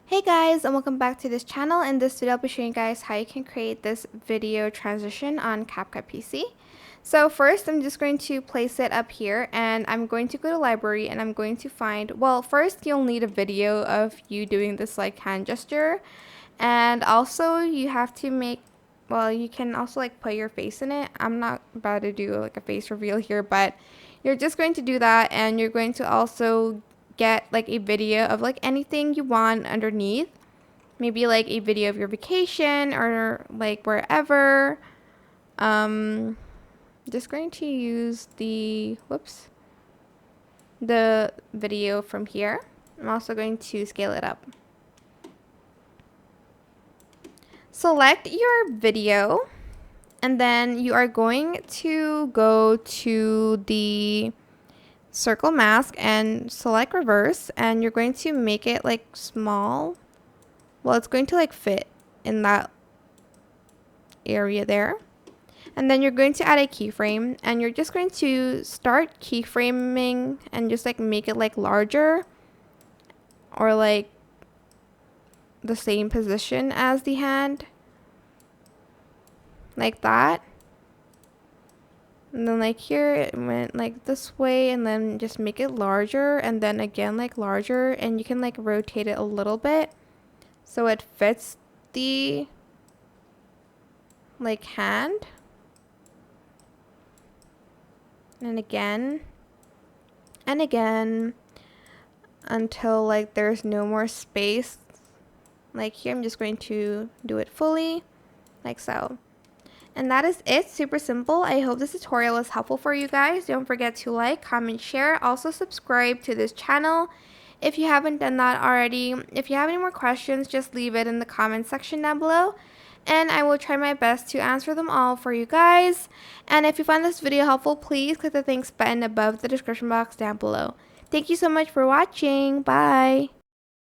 Hey guys, and welcome back to this channel. In this video I'll be showing you guys how you can create this video transition on CapCut PC. So first I'm just going to place it up here and I'm going to go to library and I'm going to find, well, first you'll need a video of you doing this like hand gesture, and also you have to make, well, you can also like put your face in it. I'm not about to do like a face reveal here, but you're just going to do that, and you're going to also get like a video of like anything you want underneath. Maybe like a video of your vacation or like wherever. Um, just going to use the video from here. I'm also going to scale it up. Select your video, and then you are going to go to the circle mask and select reverse, and you're going to make it like small. Well, it's going to like fit in that area there. And then you're going to add a keyframe, and you're just going to start keyframing and just like make it like larger or like the same position as the hand, like that. And then like here it went like this way, and then just make it larger, and then again like larger, and you can like rotate it a little bit so it fits the like hand. And again and again until like there's no more space. Like here I'm just going to do it fully like so. And that is it. Super simple. I hope this tutorial was helpful for you guys. Don't forget to like, comment, share. Also subscribe to this channel if you haven't done that already. If you have any more questions, just leave it in the comment section down below, and I will try my best to answer them all for you guys. And if you found this video helpful, please click the thanks button above the description box down below. Thank you so much for watching. Bye.